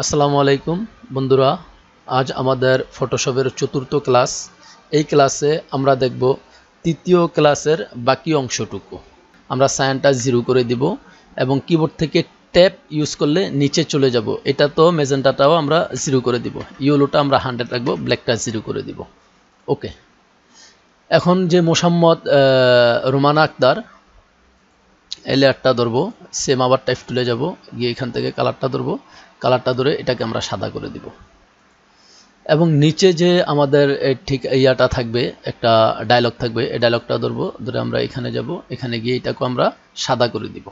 আসসালামু আলাইকুম বন্ধুরা, আজ আমাদের ফটোশপের চতুর্থ ক্লাস। এই ক্লাসে আমরা দেখব তৃতীয় ক্লাসের বাকি অংশটুকু। আমরা সাইনটা 0 করে দিব এবং কিবোর্ড থেকে ট্যাব ইউজ করলে নিচে চলে যাব। এটা তো ম্যাজেন্টাটাও আমরা 0 করে দিব, ইয়েলোটা আমরা 100 রাখবো, ব্ল্যাকটা 0 করে দিব। ওকে, এখন যে মোহাম্মদ রোমানা আক্তার এই লেয়ারটা ধরবো, সেম আবার টাইপ তুলে যাব, গিয়ে এখান থেকে কালারটা ধরবো, কালারটা ধরে এটাকে আমরা সাদা করে দিব এবং নিচে যে আমাদের ঠিক ইয়াটা থাকবে, একটা ডায়লগ থাকবে, এই ডায়লগটা ধরবো, ধরে আমরা এখানে যাব, এখানে গিয়ে এটাকে আমরা সাদা করে দিব।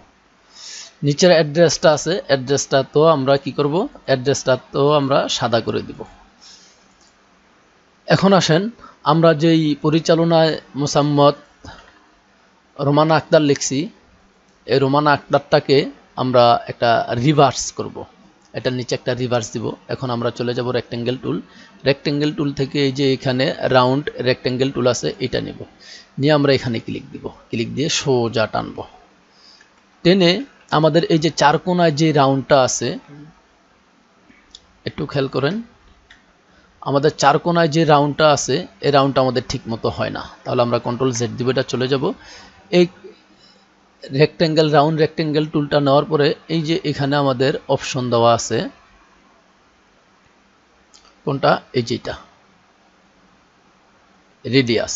নিচের অ্যাড্রেসটা আছে, অ্যাড্রেসটা তো আমরা কি করব, অ্যাড্রেসটা তো আমরা সাদা করে দিব। এখন আসেন, আমরা যেই পরিচালনায় মোসাম্মদ রোমানা আক্তার লিখছি, এই রোমানা আক্তারটাকে আমরা একটা রিভার্স করব। এটার নিচে একটা রিভার্স দিব। এখন আমরা চলে যাব রেক্টেঙ্গেল টুল। রেক্টেঙ্গেল টুল থেকে এই যে এখানে রাউন্ড রেক্টেঙ্গেল টুল আছে, এটা নিব, নিয়ে আমরা এখানে ক্লিক দিব, ক্লিক দিয়ে সোজা টানবো। টেনে আমাদের এই যে চার কোণায় যে রাউন্ডটা আছে, একটু খেয়াল করেন, আমাদের চার কোণায় যে রাউন্ডটা আছে, এই রাউন্ডটা আমাদের ঠিক মতো হয় না। তাহলে আমরা কন্ট্রোল জেড দিব, এটা চলে যাব। এই রেক্টেঙ্গেল রাউন্ড রেক্টেঙ্গেল টুলটা নেওয়ার পরে এই যে এখানে আমাদের অপশন দেওয়া আছে, কোনটা, এই যেটা রেডিয়াস,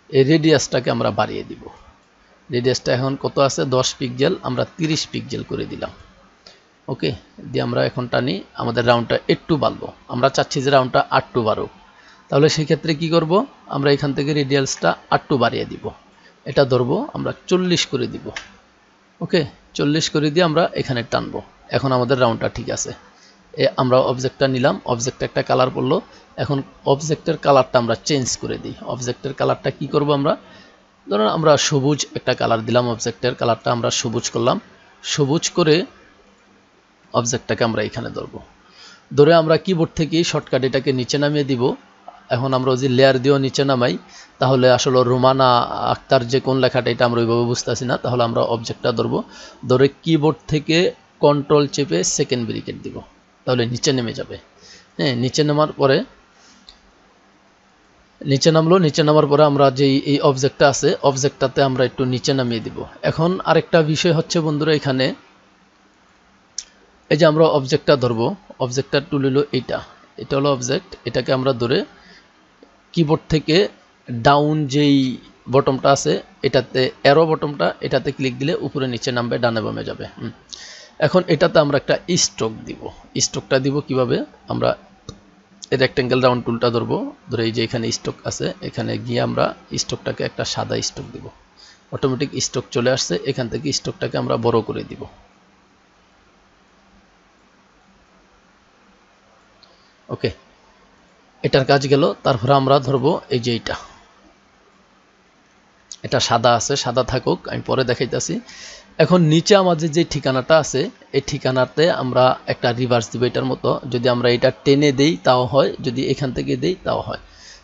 এই রেডিয়াসটাকে আমরা বাড়িয়ে দিব। রেডিয়াসটা এখন কত আছে, 10 পিক্সেল, আমরা 30 পিক্সেল করে দিলাম। ওকে, দিয়ে আমরা এখন টানি, আমাদের রাউন্ডটা একটু বাড়বো, আমরা চাচ্ছি যে রাউন্ডটা 8 বাড়ুক। তাহলে সেই ক্ষেত্রে কি করব, আমরা এখান থেকে রেডিয়াসটা 8 বাড়িয়ে দিব, এটা ধরবো, আমরা 40 করে দিব। ওকে, 40 করে দিয়ে আমরা এখানে টানবো। এখন আমাদের রাউন্ডটা ঠিক আছে। আমরা অবজেক্টটা নিলাম, অবজেক্টে একটা কালার পড়লো। এখন অবজেক্টের কালারটা আমরা চেঞ্জ করে দিই। অবজেক্টের কালারটা কি করব, আমরা ধরুন আমরা সবুজ একটা কালার দিলাম, অবজেক্টের কালারটা আমরা সবুজ করলাম। সবুজ করে অবজেক্টটাকে আমরা এখানে ধরবো, ধরে আমরা কিবোর্ড থেকে শর্টকাট এটাকে নিচে নামিয়ে দিব। এখন আমরা যদি লেয়ার দিয়েও নিচে নামাই, তাহলে আসলে রোমানা আক্তার যে কোন লেখাটা, এটা আমরা ওইভাবে বুঝতেছি না। তাহলে আমরা অবজেক্টটা ধরবো, ধরে কিবোর্ড থেকে কন্ট্রোল চেপে সেকেন্ড ব্রেকেট দিব, তাহলে নিচে নেমে যাবে। হ্যাঁ, নিচে নামার পরে, নিচে নামলো, নিচে নামার পরে আমরা যে এই অবজেক্টটা আছে, অবজেক্টটাতে আমরা একটু নিচে নামিয়ে দিব। এখন আরেকটা বিষয় হচ্ছে বন্ধুরা, এখানে এই যে আমরা অবজেক্টটা ধরবো, অবজেক্টটার টুল হলো এইটা, এটা হলো অবজেক্ট, এটাকে আমরা ধরে কিবোর্ড থেকে ডাউন যেই বটমটা আছে, এটাতে অ্যারো বটমটা, এটাতে ক্লিক দিলে উপরে নিচে নামবে, ডানে বামে যাবে। এখন এটাতে আমরা একটা স্ট্রোক দিব। স্ট্রোকটা দিব কিভাবে, আমরা রেক্টেঙ্গেল রাউন্ড টুলটা ধরবো, ধরে এই যে এখানে স্ট্রোক আছে, এখানে গিয়ে আমরা স্ট্রোকটাকে একটা সাদা স্ট্রোক দিব। অটোমেটিক স্ট্রোক চলে আসছে, এখান থেকে স্ট্রোকটাকে আমরা বড় করে দিব। ওকে, এটার কাজ গেল। তারপরে আমরা ধরবো এই যে এটা সাদা আছে, সাদা থাকুক, আমি পরে দেখাইতেছি। এখন নিচে আমাদের যে ঠিকানাটা আছে, এই ঠিকানাতে আমরা একটা রিভার্স দিব এটার মতো। যদি আমরা এটা টেনে দেই তাও হয়, যদি এখান থেকে দেই তাও হয়।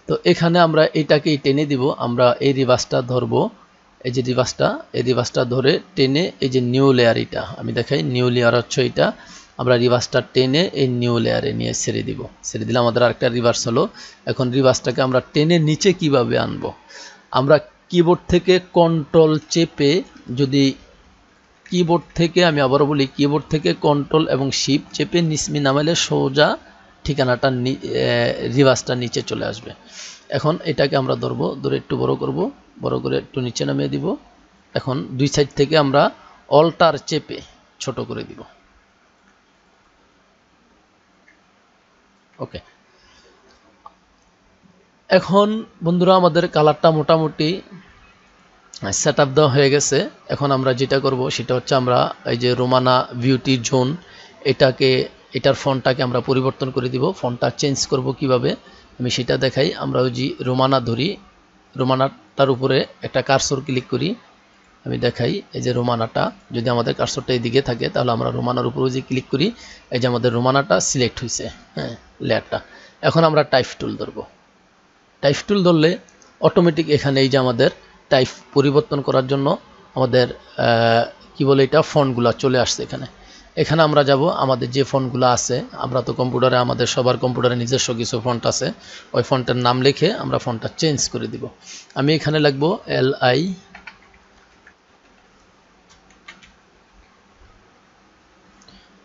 তো এখানে আমরা এটাকেই টেনে দিব, আমরা এই রিভার্সটা ধরবো, এই যে রিভার্সটা, এই রিভার্সটা ধরে টেনে এই যে নিউ লেয়ার, এটা আমি দেখাই, নিউ লেয়ার হচ্ছে এটা, আমরা রিভার্সটা টেনে এই নিউ লেয়ারে নিয়ে ছেড়ে দিব। ছেড়ে দিলে আমাদের আরেকটা রিভার্স হলো। এখন রিভার্সটাকে আমরা টেনে নিচে কিভাবে আনবো, আমরা কিবোর্ড থেকে কন্ট্রোল চেপে, যদি কিবোর্ড থেকে, আমি আবারও বলি, কিবোর্ড থেকে কন্ট্রোল এবং শিফট চেপে নিচমি নামাইলে সোজা ঠিকানাটা রিভার্সটা নিচে চলে আসবে। এখন এটাকে আমরা ধরবো, ধরে একটু বড় করব, বড় করে একটু নিচে নামিয়ে দিব। এখন দুই সাইড থেকে আমরা অল্টার চেপে ছোট করে দিব। ওকে, এখন বন্ধুরা আমাদের কালারটা মোটামুটি সেট আপ দেওয়া হয়ে গেছে। এখন আমরা যেটা করব সেটা হচ্ছে, আমরা এই যে রোমানা বিউটি জোন, এটার ফন্টটাকে আমরা পরিবর্তন করে দিব। ফন্টটা চেঞ্জ করব কিভাবে, আমি সেটা দেখাই। আমরা ওই যে রোমানা ধরি, রোমানাটার উপরে একটা কার্সর ক্লিক করি, আমি দেখাই। এই যে রোমানাটা, যদি আমাদের কার্সরটা এইদিকে থাকে, তাহলে আমরা রোমানার উপরে যে ক্লিক করি, এই যে আমাদের রোমানাটা সিলেক্ট হয়েছে, হ্যাঁ, লেয়ারটা। এখন আমরা টাইপ টুল ধরবো। টাইপ টুল ধরলে অটোমেটিক এখানে এই যে আমাদের টাইপ পরিবর্তন করার জন্য আমাদের কি বলে এটা, ফন্টগুলো চলে আসছে এখানে। এখানে আমরা যাব আমাদের যে ফন্টগুলো আছে, আমরা তো কম্পিউটারে আমাদের সবার কম্পিউটারে নিজস্ব কিছু ফন্ট আছে, ওই ফন্টের নাম লিখে আমরা ফন্টটা চেঞ্জ করে দিব। আমি এখানে লিখব LI,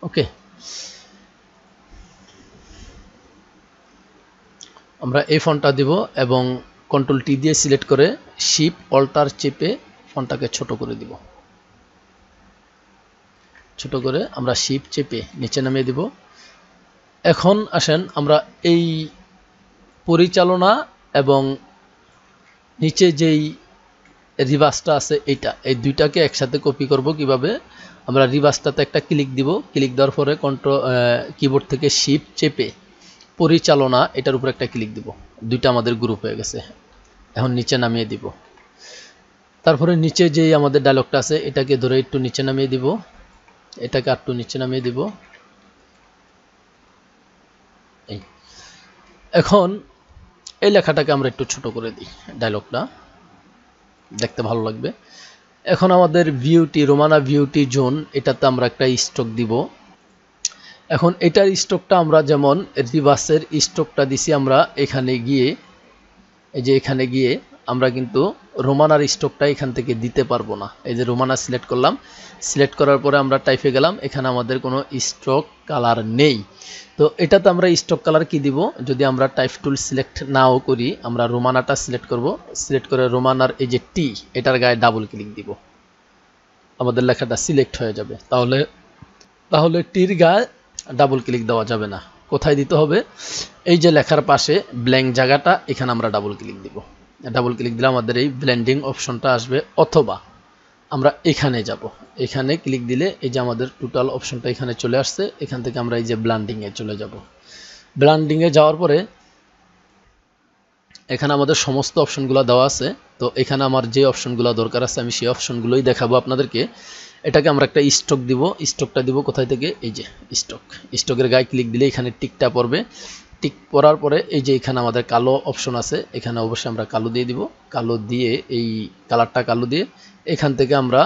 ওকে। আমরা এই ফন্টটা দিব এবং কন্ট্রোল টি দিয়ে সিলেক্ট করে শিফট অল্টার চেপে ফন্টটাকে ছোট করে দিব। ছোট করে আমরা শিফট চেপে নিচে নামিয়ে দিব। এখন আসেন আমরা এই পরিচালনা এবং নিচে যেই রিভার্সটা আছে এই দুইটাকে একসাথে কপি করব কিভাবে। আমরা রিভার্সটাতে একটা ক্লিক দিব, ক্লিক দেওয়ার পরে কন্ট্রোল কিবোর্ড থেকে শিফট চেপে পরিচালনা এটার উপর একটা ক্লিক দিব। দুইটা আমাদের গ্রুপ হয়ে গেছে। এখন নিচে নামিয়ে দিব। তারপরে নিচে যেই আমাদের ডায়লগটা আছে এটাকে ধরে একটু নিচে নামিয়ে দিব, এটাকে একটু নিচে নামিয়ে দিব। এখন এই লেখাটাকে আমরা একটু ছোট করে দিই, ডায়লগটা দেখতে ভালো লাগবে। এখন আমাদের ভিউটি রোমানা ভিউটি জোন, এটাতে আমরা একটা স্ট্রোক দিব। এখন এটার স্ট্রোকটা আমরা যেমন রিভার্সের স্ট্রোকটা দিছি আমরা এখানে গিয়ে, এই যে এখানে গিয়ে আমরা কিন্তু রোমানার স্ট্রোকটা এখান থেকে দিতে পারবো না। এই যে রোমানা সিলেক্ট করলাম, সিলেক্ট করার পরে আমরা টাইপে গেলাম, এখানে আমাদের কোনো স্ট্রোক কালার নেই। তো এটাতে আমরা স্ট্রোক কালার কি দিব, যদি আমরা টাইপ টুল সিলেক্ট নাও করি, আমরা রোমানাটা সিলেক্ট করব, সিলেক্ট করে রোমানার এই যে টি এটার গায়ে ডাবল ক্লিক দিব, আমাদের লেখাটা সিলেক্ট হয়ে যাবে। তাহলে টির গায়ে ডাবল ক্লিক দেওয়া যাবে না। কোথায় দিতে হবে, এই যে লেখার পাশে ব্ল্যাঙ্ক জায়গাটা এখানে আমরা ডাবল ক্লিক দিব। ডাবল ক্লিক দিলে আমাদের এই ব্লেন্ডিং অপশনটা আসবে, অথবা আমরা এখানে যাব, এখানে ক্লিক দিলে এই যে আমাদের টোটাল অপশনটা এখানে চলে আসছে। এখান থেকে আমরা এই যে ব্লেন্ডিংয়ে চলে যাব। ব্লেন্ডিংয়ে যাওয়ার পরে এখানে আমাদের সমস্ত অপশনগুলো দেওয়া আছে। তো এখানে আমার যে অপশনগুলো দরকার আছে আমি সেই অপশনগুলোই দেখাবো আপনাদেরকে। এটাকে আমরা একটা স্ট্রোক দিব। স্ট্রোকটা দিব কোথায় থেকে, এই যে স্ট্রোকের গায়ে ক্লিক দিলে এখানে টিকটা পড়বে। টিক পড়ার পরে এই যে এখানে আমাদের কালো অপশন আছে, এখানে অবশ্যই আমরা কালো দিয়ে দিব। কালো দিয়ে এই কালারটা কালো দিয়ে এখান থেকে আমরা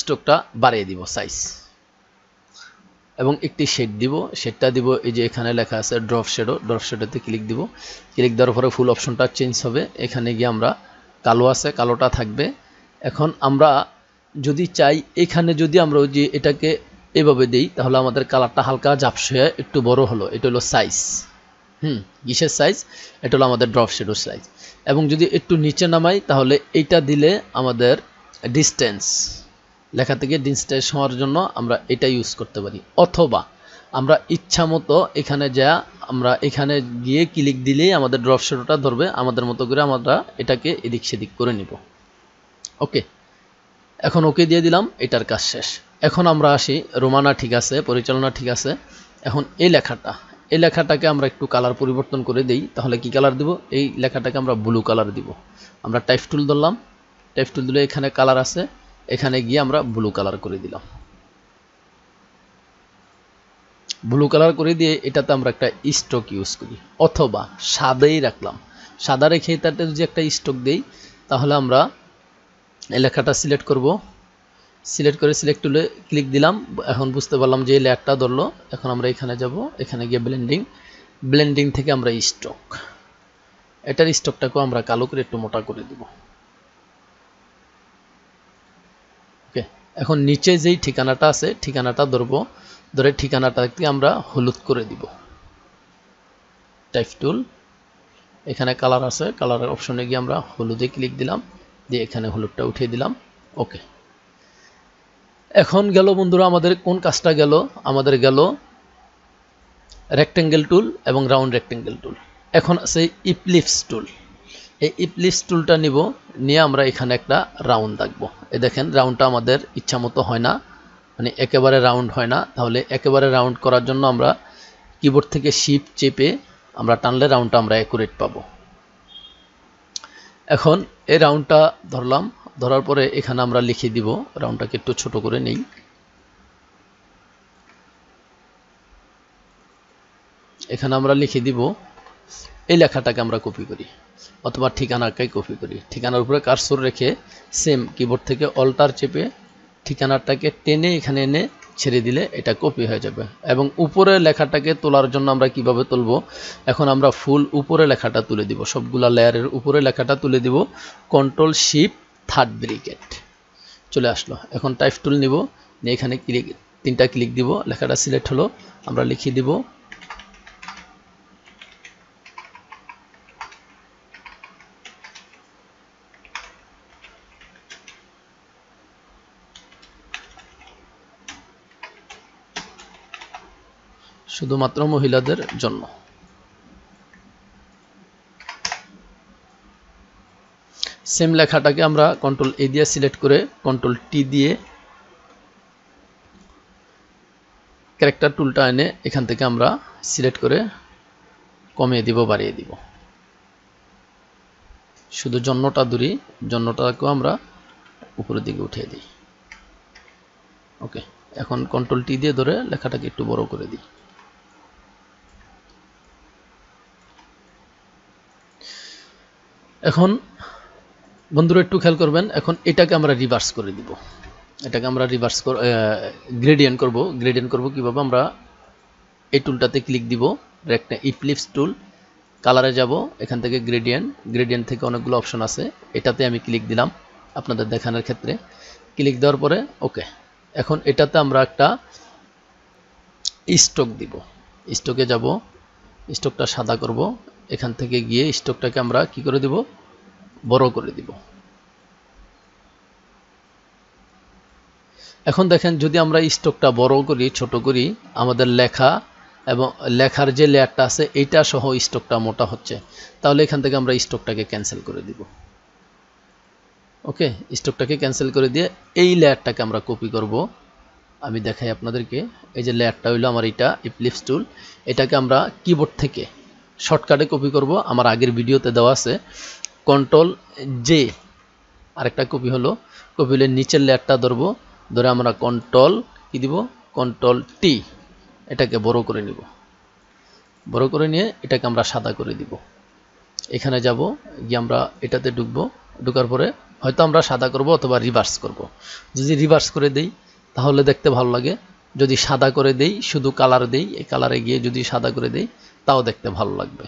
স্ট্রোকটা বাড়িয়ে দিব সাইজ, এবং একটি শেড দিব। শেডটা দিব এই যে এখানে লেখা আছে ড্রপ শ্যাডো, ড্রপ শ্যাডোতে ক্লিক দিব। ক্লিক দেওয়ার পরে ফুল অপশনটা চেঞ্জ হবে। এখানে গিয়ে আমরা কালো আছে, কালোটা থাকবে। এখন আমরা যদি চাই এখানে যদি আমরা ওই যে এটাকে এভাবে দেই, তাহলে আমাদের কালারটা হালকা ঝাপসা একটু বড় হলো। এটা হলো সাইজ, কিসের সাইজ, এটা হলো আমাদের ড্রপ শ্যাডোর সাইজ। এবং যদি একটু নিচে নামাই তাহলে এইটা দিলে আমাদের ডিস্টেন্স, লেখা থেকে ডিস্টেন্স হওয়ার জন্য আমরা এটা ইউজ করতে পারি। অথবা আমরা ইচ্ছা মতো এখানে যা আমরা এখানে গিয়ে ক্লিক দিলেই আমাদের ড্রপ শ্যাডোটা ধরবে, আমাদের মতো করে আমরা এটাকে এদিক সেদিক করে নিব। ওকে, এখন ওকে দিয়ে দিলাম, এটার কাজ শেষ। এখন আমরা আসি, রোমানা ঠিক আছে, পরিচালনা ঠিক আছে। এখন এই লেখাটাকে আমরা একটু কালার পরিবর্তন করে দেই। তাহলে কি কালার দিব, এই লেখাটাকে আমরা ব্লু কালার দিব। আমরা টাইপ টুল ধরলাম, টাইপ টুল দিলে এখানে কালার আছে, এখানে গিয়ে আমরা ব্লু কালার করে দিলাম। ব্লু কালার করে দিয়ে এটাতে আমরা একটা স্ট্রোক ইউজ করি, অথবা সাদাই রাখলাম। সাদা রেখে এটাতে যদি একটা স্ট্রোক দেই, তাহলে আমরা এই লেখাটা সিলেক্ট করব। সিলেক্ট করে সিলেক্ট টুলে ক্লিক দিলাম। এখন বুঝতে পারলাম যে এই লেয়ারটা ধরলো। এখন আমরা এখানে যাব, এখানে গিয়ে ব্লেন্ডিং থেকে আমরা স্ট্রোক, এটার স্ট্রোকটাকেও আমরা কালো করে একটু মোটা করে দিব। ওকে, এখন নিচে যেই ঠিকানাটা আছে ঠিকানাটা ধরবো, ধরে ঠিকানাটাকে আমরা হলুদ করে দিব। টাইপ টুল, এখানে কালার আছে, কালারের অপশনে গিয়ে আমরা হলুদে ক্লিক দিলাম, দিয়ে এখানে হলুদটা উঠিয়ে দিলাম। ওকে, এখন গেল বন্ধুরা আমাদের কোন কাজটা গেল, আমাদের গেল রেক্টেঙ্গেল টুল এবং রাউন্ড রেক্টেঙ্গেল টুল। এখন আছে ইপ্লিপস টুল। এই ইপ্লিপস টুলটা নিব, নিয়ে আমরা এখানে একটা রাউন্ড রাখবো। এই দেখেন রাউন্ডটা আমাদের ইচ্ছা মতো হয় না, মানে একেবারে রাউন্ড হয় না। তাহলে একেবারে রাউন্ড করার জন্য আমরা কিবোর্ড থেকে শিফট চেপে আমরা টানলে রাউন্ডটা আমরা অ্যাকুরেট পাবো। এখন এই রাউন্ডটা ধরলাম, ধরার পরে এখানে আমরা লিখে দিব, রাউন্ডটাকে একটু ছোট করে নেই। এখানে আমরা লিখে দিব, এই লেখাটাকে আমরা কপি করি, অথবা ঠিকানাকে কপি করি। ঠিকানার উপরে কার্সর রেখে সেম কিবোর্ড থেকে অল্টার চেপে ঠিকানাটাকে টেনে এখানে এনে ছেড়ে দিলে এটা কপি হয়ে যাবে। এবং উপরে লেখাটাকে তোলার জন্য আমরা কিভাবে তুলব, এখন আমরা ফুল উপরে লেখাটা তুলে দিব, সবগুলা লেয়ারের উপরে লেখাটা তুলে দিব, কন্ট্রোল শিফট থার্ড ব্র্যাকেট চলে আসলো। এখন টাইপ টুল নিব, নিয়ে এখানে ক্লিক, 3টা ক্লিক দিব, লেখাটা সিলেক্ট হলো, আমরা লিখে দিব শুধুমাত্র মহিলাদের জন্য। সেম লেখাটাকে আমরা কন্ট্রোল এ দিয়ে সিলেক্ট করে কন্ট্রোল টি দিয়ে ক্যারেক্টার টুলটা এনে এখান থেকে আমরা সিলেক্ট করে কমিয়ে দিব, বাড়িয়ে দিব। শুধু জন্যটা দূরি, জন্যটাকেও আমরা উপরের দিকে উঠিয়ে দিই। ওকে, এখন কন্ট্রোল টি দিয়ে ধরে লেখাটাকে একটু বড় করে দিই। এখন বন্ধুরা একটু খেয়াল করবেন, এখন এটাকে আমরা রিভার্স করে দিব। এটাকে আমরা রিভার্স গ্রেডিয়েন্ট করব। গ্রেডিয়েন্ট করব কিভাবে, আমরা এই টুলটাতে ক্লিক দিব, ইক্লিপস টুল, কালারে যাব, এখান থেকে গ্রেডিয়েন্ট, গ্রেডিয়েন্ট থেকে অনেকগুলো অপশন আছে, এটাতে আমি ক্লিক দিলাম আপনাদের দেখানোর ক্ষেত্রে। ক্লিক দেওয়ার পরে ওকে, এখন এটাতে আমরা একটা স্ট্রোক দিব। স্ট্রোকে যাব, স্ট্রোকটা সাদা করব, এখান থেকে গিয়ে স্ট্রোকটাকে আমরা কি করে দিব, বড় করে দিব। এখন দেখেন, যদি আমরা স্ট্রোকটা বড় করি, ছোট করি, আমাদের লেখা এবং লেখার যে লেয়ারটা আছে এইটা সহ স্ট্রোকটা মোটা হচ্ছে, তাহলে এখান থেকে আমরা স্ট্রোকটাকে ক্যান্সেল করে দিব। ওকে, স্ট্রোকটাকে ক্যান্সেল করে দিয়ে এই লেয়ারটাকে আমরা কপি করব। আমি দেখাই আপনাদেরকে, এই যে লেয়ারটা হইলো আমার এটা ইক্লিপস টুল, এটাকে আমরা কিবোর্ড থেকে শর্টকাটে কপি করব। আমার আগের ভিডিওতে দেওয়া আছে, কন্ট্রোল জে, আরেকটা কপি হলো, কপি হলে নিচের লেয়ারটা ধরবো, ধরে আমরা কন্ট্রোল কি দিব, কন্ট্রোল টি, এটাকে বড় করে নিব। বড় করে নিয়ে এটাকে আমরা সাদা করে দিব। এখানে যাব, গিয়ে আমরা এটাতে ঢুকবো, ঢোকার পরে হয়তো আমরা সাদা করব অথবা রিভার্স করব। যদি রিভার্স করে দেই তাহলে দেখতে ভালো লাগে, যদি সাদা করে দেই, শুধু কালার দেই, এই কালারে গিয়ে যদি সাদা করে দেই তাও দেখতে ভালো লাগবে।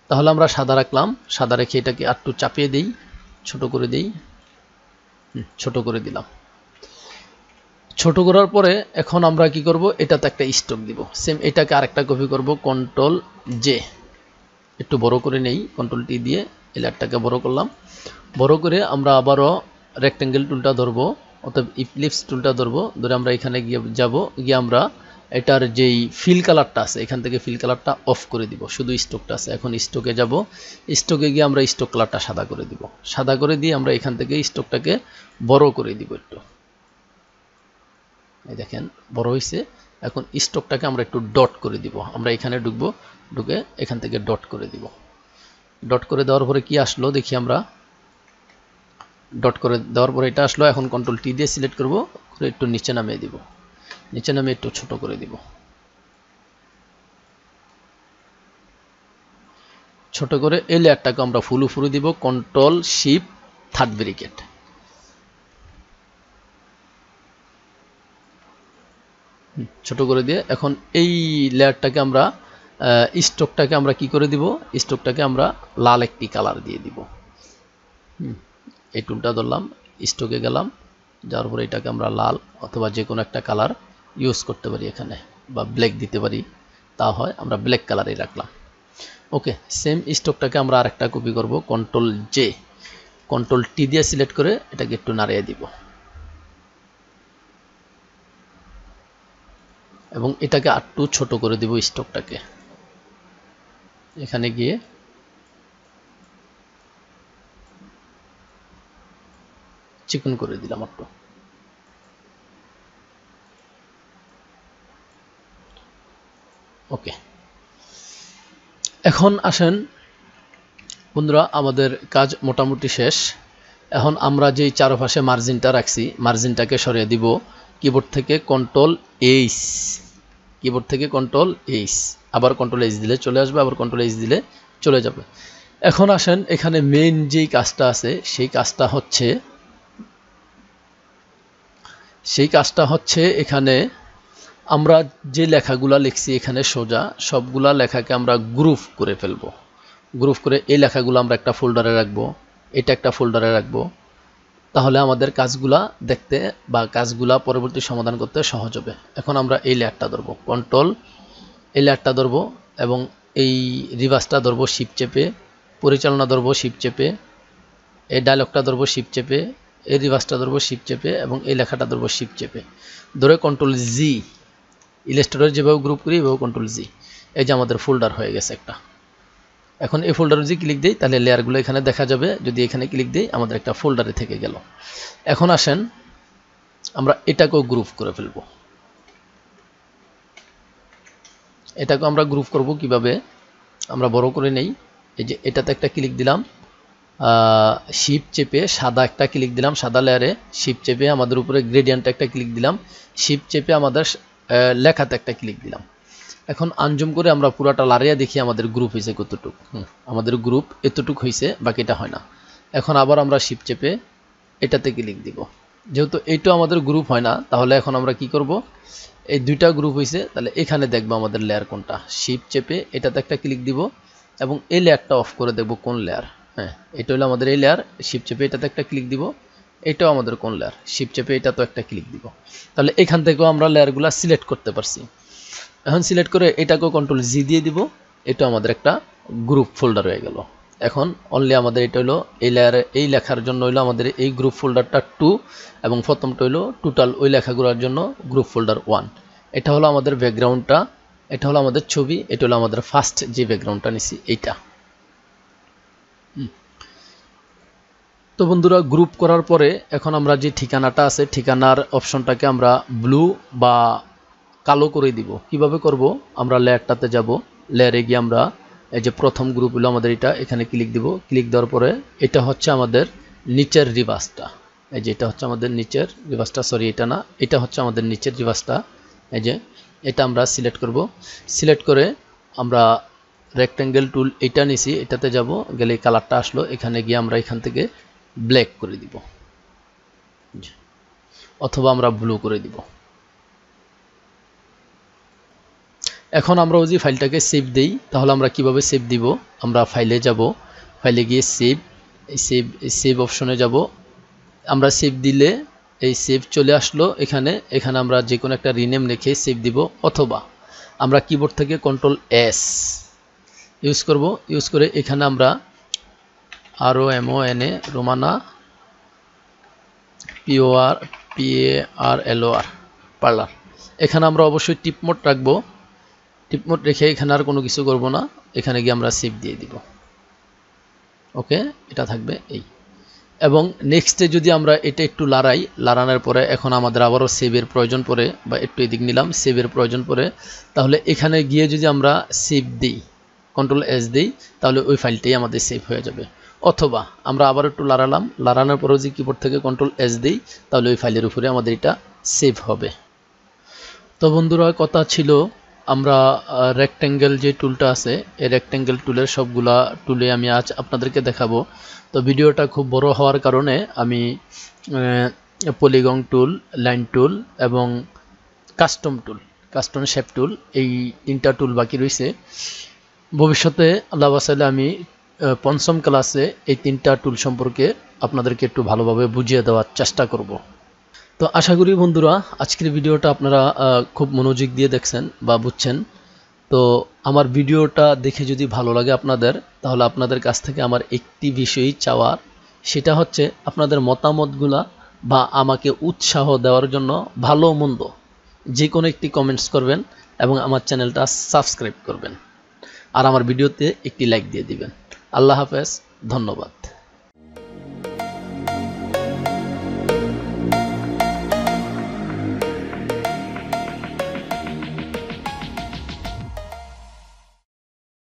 তাহলে আমরা সাদা রাখলাম, সাদা রেখে এটাকে একটু চাপিয়ে দেই, ছোট করে দেই, ছোট করে দিলাম। ছোট করার পরে এখন আমরা কি করব, এটাতে একটা স্ট্রোক দিব। সেম এটাকে আরেকটা কপি করব, কন্ট্রোল জে, একটু বড় করে নেই, কন্ট্রোল টি দিয়ে এই লেয়ারটাকে বড় করলাম। বড় করে আমরা আবারও রেক্টেঙ্গেল টুলটা ধরবো, অথবা ইক্লিপস টুলটা ধরবো, ধরে আমরা এখানে গিয়ে যাব, গিয়ে আমরা এটার যেই ফিল কালারটা আছে এখান থেকে ফিল কালারটা অফ করে দিব, শুধু স্ট্রোকটা আছে। এখন স্ট্রোকে যাব, স্ট্রোকে গিয়ে আমরা স্ট্রোক কালারটা সাদা করে দিব। সাদা করে দিয়ে আমরা এখান থেকে স্ট্রোকটাকে বড় করে দিব একটু, এই দেখেন বড় হয়েছে। এখন স্ট্রোকটাকে আমরা একটু ডট করে দিব, আমরা এখানে ঢুকবো, ঢুকে এখান থেকে ডট করে দিব। ডট করে দেওয়ার পরে কি আসলো দেখি আমরা, ডট করে দেওয়ার পরে এটা আসলো। এখন কন্ট্রোল টি দিয়ে সিলেক্ট করব, করে একটু নিচে নামিয়ে দিব, নিচে নামিয়ে একটু ছোট করে দিব। ছোট করে এই লেয়ারটাকে আমরা ফুল উপরে দিব, কন্ট্রোল শিফট থার্ড ব্র্যাকেট। ছোট করে দিয়ে এখন এই লেয়ারটাকে আমরা স্ট্রোকটাকে আমরা কি করে দিব, স্ট্রোকটাকে আমরা লাল একটি কালার দিয়ে দিব। এই টুলটা ধরলাম, স্ট্রোকে গেলাম, যাওয়ার পরে এটাকে আমরা লাল অথবা যে কোনো একটা কালার ইউজ করতে পারি এখানে, বা ব্ল্যাক দিতে পারি, তা হয় আমরা ব্ল্যাক কালারই রাখলাম। ওকে, সেম স্ট্রোকটাকে আমরা আরেকটা কপি করব, কন্ট্রোল জে, কন্ট্রোল টি দিয়ে সিলেক্ট করে এটাকে একটু নাড়িয়ে দিব, এবং এটাকে একটু ছোট করে দিব স্ট্রোকটাকে। এখানে গিয়ে চিকন করে দিলাম একটু। ওকে, এখন আসেন বন্ধুরা, আমাদের কাজ মোটামুটি শেষ। এখন আমরা যেই চারপাশে মার্জিনটা রাখছি, মার্জিনটাকে সরিয়ে দিব। কিবোর্ড থেকে কন্ট্রোল এইচ, কিবোর্ড থেকে কন্ট্রোল এইচ, আবার কন্ট্রোল এইচ দিলে চলে আসবে, আবার কন্ট্রোল এইচ দিলে চলে যাবে। এখন আসেন, এখানে মেইন যেই কাজটা আছে সেই কাজটা হচ্ছে সেই কাজটা হচ্ছে এখানে আমরা যে লেখাগুলা লিখছি এখানে সোজা সবগুলা লেখাকে আমরা গ্রুপ করে ফেলবো। গ্রুপ করে এই লেখাগুলো আমরা একটা ফোল্ডারে রাখবো, এটা একটা ফোল্ডারে রাখবো। তাহলে আমাদের কাজগুলা দেখতে বা কাজগুলা পরবর্তী সমাধান করতে সহজ হবে। এখন আমরা এই লেয়ারটা ধরবো, কন্ট্রোল এই লেয়ারটা ধরবো এবং এই রিভার্সটা ধরবো শিপ চেপে, পরিচালনা ধরবো শিপ চেপে, এই ডায়লগটা ধরবো শিপ চেপে, এই রিভার্সটা ধরবো শিপ চেপে এবং এই লেখাটা ধরবো শিপ চেপে ধরে কন্ট্রোল জি। ইলাস্ট্রেটর যেভাবে গ্রুপ করি এভাবে কন্ট্রোল জি। এই যে আমাদের ফোল্ডার হয়ে গেছে একটা। এখন এই ফোল্ডারে যদি ক্লিক দিই তাহলে লেয়ারগুলো এখানে দেখা যাবে, যদি এখানে ক্লিক দিই আমাদের একটা ফোল্ডারে থেকে গেল। এখন আসেন আমরা এটাকেও গ্রুপ করে ফেলবো। এটাকে আমরা গ্রুপ করব কিভাবে, আমরা বড় করে নেই। এই যে এটাতে একটা ক্লিক দিলাম, শিপ চেপে সাদা একটা ক্লিক দিলাম, সাদা লেয়ারে শিপ চেপে আমাদের উপরে গ্রেডিয়েন্টে একটা ক্লিক দিলাম, শিপ চেপে আমাদের লেখাতে একটা ক্লিক দিলাম। এখন আনজুম করে আমরা পুরাটা লারিয়া দেখি আমাদের গ্রুপ হয়েছে কতটুক। আমাদের গ্রুপ এতটুক হয়েছে, বাকিটা হয় না। এখন আবার আমরা শিপ চেপে এটাতে ক্লিক দিব। যেহেতু এইটা আমাদের গ্রুপ হয় না, তাহলে এখন আমরা কি করব, এই দুইটা গ্রুপ হয়েছে তাহলে এখানে দেখবো আমাদের লেয়ার কোনটা। শিপ চেপে এটাতে একটা ক্লিক দিব এবং এই লেয়ারটা অফ করে দেখব কোন লেয়ার। হ্যাঁ, এটা হলো আমাদের এই লেয়ার। শিপ চেপে এটাতে একটা ক্লিক দিব, এটাও আমাদের কোন লেয়ার। শিপ চেপে এটাতেও একটা ক্লিক দিব। তাহলে এখান থেকেও আমরা লেয়ারগুলো সিলেক্ট করতে পারছি। এখন সিলেক্ট করে এটাকেও কন্ট্রোল জি দিয়ে দিব, এটা আমাদের একটা গ্রুপ ফোল্ডার হয়ে গেল। এখন অনলি আমাদের এটা হলো এই লেয়ারে এই লেখার জন্য হলো আমাদের এই গ্রুপ ফোল্ডারটা 2 এবং প্রথমটা হলো টোটাল ওই লেখাগুলোর জন্য গ্রুপ ফোল্ডার 1। এটা হলো আমাদের ব্যাকগ্রাউন্ডটা, এটা হলো আমাদের ছবি, এটা হলো আমাদের ফার্স্ট যে ব্যাকগ্রাউন্ডটা নিছি এইটা। তো বন্ধুরা গ্রুপ করার পরে এখন আমরা যে ঠিকানাটা আছে ঠিকানার অপশনটাকে আমরা ব্লু বা কালো করে দিব। কিভাবে করব, আমরা লেয়ারটাতে যাব, লেয়ারে গিয়ে আমরা এই যে প্রথম গ্রুপ হলো আমাদের এটা, এখানে ক্লিক দিব। ক্লিক দেওয়ার পরে এটা হচ্ছে আমাদের নিচের রিভার্সটা, এই যে এটা হচ্ছে আমাদের নিচের রিভার্সটা, সরি এটা না, এটা হচ্ছে আমাদের নিচের রিভার্সটা। এই যে এটা আমরা সিলেক্ট করব। সিলেক্ট করে আমরা রেক্ট্যাঙ্গেল টুল এটা নিছি, এটাতে যাব, গেলে কালারটা আসলো, এখানে গিয়ে আমরা এখান থেকে ব্ল্যাক করে দিব অথবা আমরা ব্লু করে দিব। এখন আমরা যদি ফাইলটাকে সেভ দেই তাহলে আমরা কিভাবে সেভ দিব, আমরা ফাইলে যাব, ফাইলে গিয়ে সেভ অপশনে যাব। আমরা সেভ দিলে এই সেভ চলে আসলো এখানে। এখানে আমরা যে কোনো একটা রিনেম লিখে সেভ দিব, অথবা আমরা কিবোর্ড থেকে কন্ট্রোল এস ইউজ করব। ইউজ করে এখানে আমরা ROMANA রোমানা PARLOR পার্লার, এখানে আমরা অবশ্যই টিপ মোড রাখবো। টিপ মোড রেখে এখানে আর কোনো কিছু করব না, এখানে গিয়ে আমরা সেভ দিয়ে দিব। ওকে, এটা থাকবে এই। এবং নেক্সটে যদি আমরা এটা একটু লাড়ানোর পরে এখন আমাদের আবারও সেভের প্রয়োজন পড়ে, বা একটু এদিক নিলাম, সেভের প্রয়োজন পড়ে, তাহলে এখানে গিয়ে যদি আমরা সেভ দিই, কন্ট্রোল এস দিই, তাহলে ওই ফাইলটাই আমাদের সেভ হয়ে যাবে। অথবা আমরা আবার একটু লাড়ানোর পরেও যদি কিবোর্ড থেকে কন্ট্রোল এস দিই, তাহলে ওই ফাইলের উপরে আমাদের এটা সেভ হবে। তো বন্ধুরা কথা ছিল আমরা রেক্ট্যাঙ্গেল যে টুলটা আছে এই রেক্ট্যাঙ্গেল টুলের সবগুলা টুলে আমি আজ আপনাদেরকে দেখাবো। তো ভিডিওটা খুব বড় হওয়ার কারণে আমি পলিগন টুল, লাইন টুল এবং কাস্টম শেপ টুল এই 3টা টুল বাকি রয়েছে। ভবিষ্যতে আল্লাহ বাসাইলে আমি পঞ্চম ক্লাসে এই 3টা টুল সম্পর্কে আপনাদেরকে একটু ভালোভাবে বুঝিয়ে দেওয়ার চেষ্টা করব। তো আশা করি বন্ধুরা আজকের ভিডিওটা আপনারা খুব মনোযোগ দিয়ে দেখছেন বা বুঝছেন। তো আমার ভিডিওটা দেখে যদি ভালো লাগে আপনাদের, তাহলে আপনাদের কাছ থেকে আমার একটি বিষয়ই চাওয়ার, সেটা হচ্ছে আপনাদের মতামতগুলা বা আমাকে উৎসাহ দেওয়ার জন্য ভালো মন্দ যে কোনো একটি কমেন্টস করবেন এবং আমার চ্যানেলটা সাবস্ক্রাইব করবেন আর আমার ভিডিওতে একটি লাইক দিয়ে দিবেন। আল্লাহ হাফেজ, ধন্যবাদ।